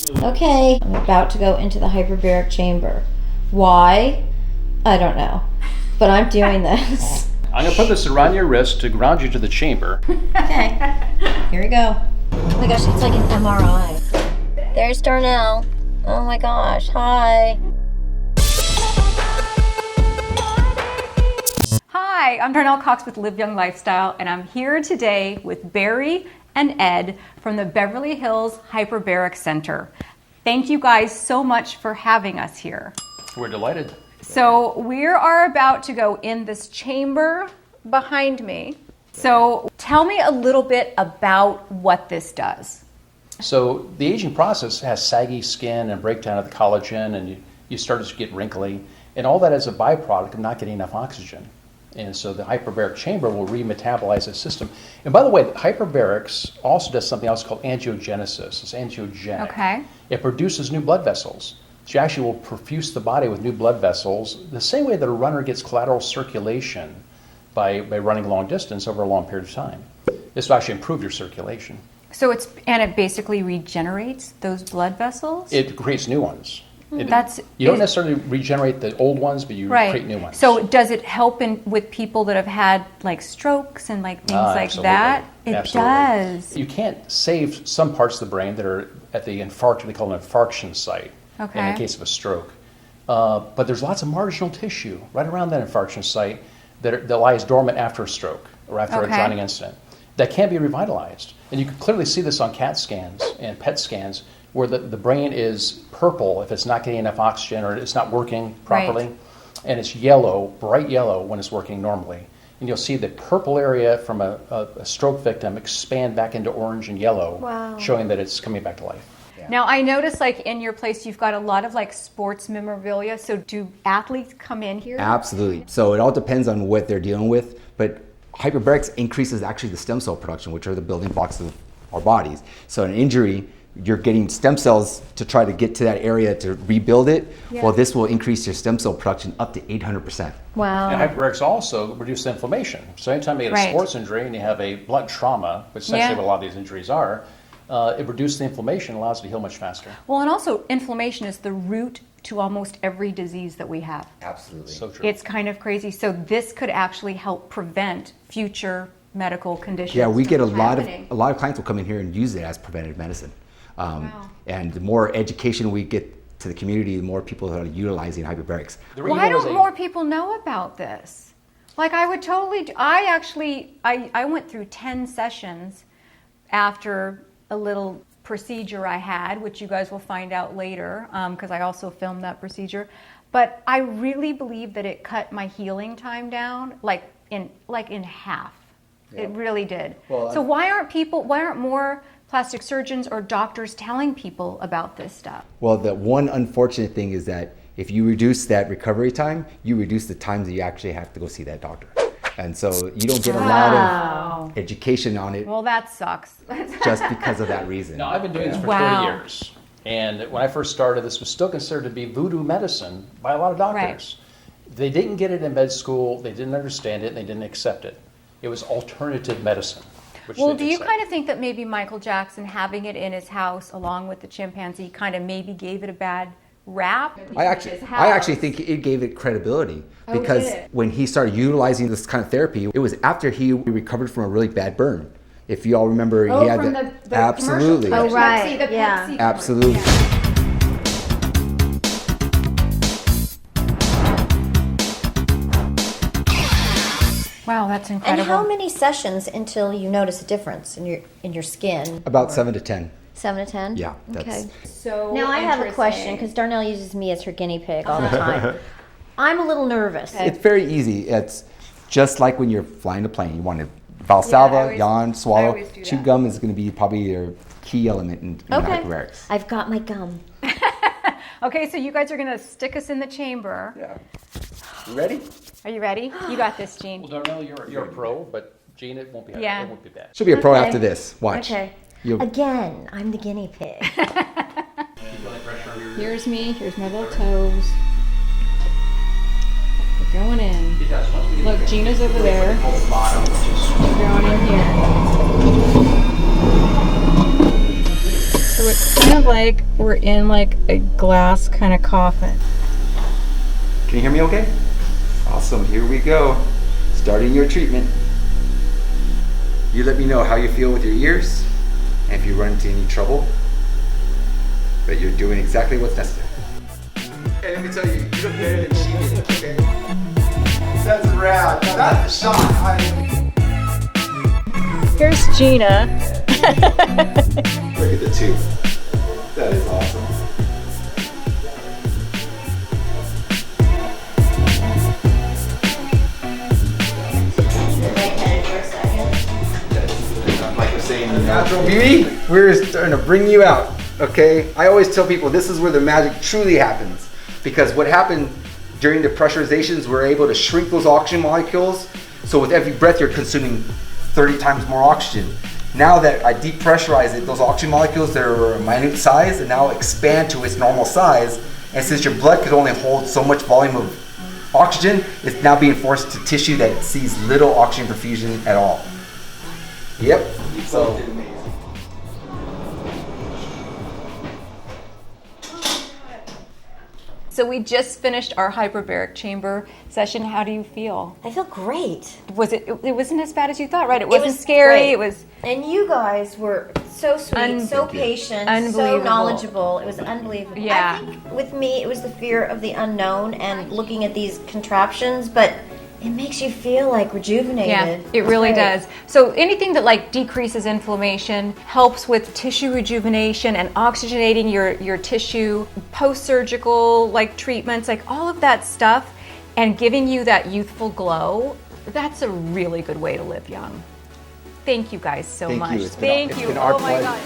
Okay, I'm about to go into the hyperbaric chamber. Why? I don't know. But I'm doing this. I'm going to put this around your wrist to ground you to the chamber. Okay, here we go. Oh my gosh, it's like an MRI. There's Darnell. Oh my gosh, hi. Hi, I'm Darnell Cox with Live Young Lifestyle, and I'm here today with Barry and Ed from the Beverly Hills Hyperbaric Center. Thank you guys so much for having us here. We're delighted. So we are about to go in this chamber behind me. So tell me a little bit about what this does. So the aging process has saggy skin and breakdown of the collagen, and you start to get wrinkly, and all that is a byproduct of not getting enough oxygen. And so the hyperbaric chamber will remetabolize the system. And by the way, hyperbarics also does something else called angiogenesis. It's angiogenic. Okay. It produces new blood vessels. So you actually will perfuse the body with new blood vessels the same way that a runner gets collateral circulation by running long distance over a long period of time. This will actually improve your circulation. So it basically regenerates those blood vessels? It creates new ones. You don't necessarily regenerate the old ones, but you create new ones. So does it help with people that have had like strokes and like things like that? It does. You can't save some parts of the brain that are at the infarct, they call it an infarction site, in the case of a stroke. But there's lots of marginal tissue right around that infarction site that lies dormant after a stroke or after a drowning incident that can be revitalized. And you can clearly see this on CAT scans and PET scans where the brain is purple if it's not getting enough oxygen or it's not working properly, and it's yellow, bright yellow when it's working normally. And you'll see the purple area from a stroke victim expand back into orange and yellow, showing that it's coming back to life. Yeah. Now I noticed like in your place you've got a lot of like sports memorabilia. So do athletes come in here? Absolutely. So it all depends on what they're dealing with, but hyperbarics increases actually the stem cell production, which are the building blocks of our bodies. So an injury, you're getting stem cells to try to get to that area to rebuild it. Yeah. Well, this will increase your stem cell production up to 800%. Wow. And hyperbarics also reduce inflammation. So anytime you get a sports injury and you have a blunt trauma, which is essentially what a lot of these injuries are, it reduces the inflammation and allows it to heal much faster. Well, and also inflammation is the root to almost every disease that we have. Absolutely. So true. It's kind of crazy. So this could actually help prevent future medical conditions. Yeah, we get a lot of clients will come in here and use it as preventative medicine. And the more education we get to the community, the more people are utilizing hyperbarics. Why don't more people know about this? Like I would totally, I went through 10 sessions after a little procedure I had, which you guys will find out later, because I also filmed that procedure. But I really believe that it cut my healing time down, like in half. Yeah. It really did. Well, so why aren't more plastic surgeons or doctors telling people about this stuff? Well, the one unfortunate thing is that if you reduce that recovery time, you reduce the time that you actually have to go see that doctor. And so you don't get a lot of education on it. Well, that sucks. Just because of that reason. Now, I've been doing this for 30 years. And when I first started, this was still considered to be voodoo medicine by a lot of doctors. They didn't get it in med school, they didn't understand it, and they didn't accept it. It was alternative medicine. Well, do you kind of think that maybe Michael Jackson having it in his house along with the chimpanzee kind of maybe gave it a bad rap? I actually think it gave it credibility because when he started utilizing this kind of therapy, it was after he recovered from a really bad burn. If you all remember, he had the absolutely. Oh, right. Pepsi Absolutely. Yeah. Wow, that's incredible. And how many sessions until you notice a difference in your skin? About 7 to 10. 7 to 10? Yeah. Okay. So now I have a question because Darnell uses me as her guinea pig all the time. I'm a little nervous. It's very easy. It's just like when you're flying a plane. You want to Valsalva, yawn, swallow. Chew gum is going to be probably your key element in hyperbarics. I've got my gum. Okay, so you guys are going to stick us in the chamber. Yeah. You ready? Are you ready? You got this, Gene. Well, Darnell, you're a pro, but Gina, it won't be it won't be bad. She'll be a pro after this. Watch. Okay. Again, I'm the guinea pig. Here's me. Here's my little toes. We're going in. Look, Gina's over there. We're going in here. So it's kind of like we're in like a glass kind of coffin. Can you hear me okay? Awesome, here we go. Starting your treatment. You let me know how you feel with your ears and if you run into any trouble. But you're doing exactly what's necessary. Hey, let me tell you, you look better than she did, okay? That's rad. Now that's a shot. Here's Gina. Look at the two. That is awesome. Like we're saying, the natural beauty, we're starting to bring you out. Okay? I always tell people this is where the magic truly happens. Because what happened during the pressurizations, we're able to shrink those oxygen molecules. So with every breath, you're consuming 30 times more oxygen. Now that I depressurize it, those oxygen molecules that are a minute size and now expand to its normal size. And since your blood could only hold so much volume of oxygen, it's now being forced to tissue that sees little oxygen perfusion at all. Yep. So. So we just finished our hyperbaric chamber session. How do you feel? I feel great. It wasn't as bad as you thought, right? It wasn't scary. Great. It was. And you guys were so sweet, so patient, so knowledgeable. It was unbelievable. Yeah. I think with me, it was the fear of the unknown and looking at these contraptions, but it makes you feel like rejuvenated. Yeah, it really does. So anything that like decreases inflammation, helps with tissue rejuvenation and oxygenating your tissue, post-surgical like treatments, like all of that stuff, and giving you that youthful glow, that's a really good way to live young. Thank you guys so much. Thank you. Oh my God.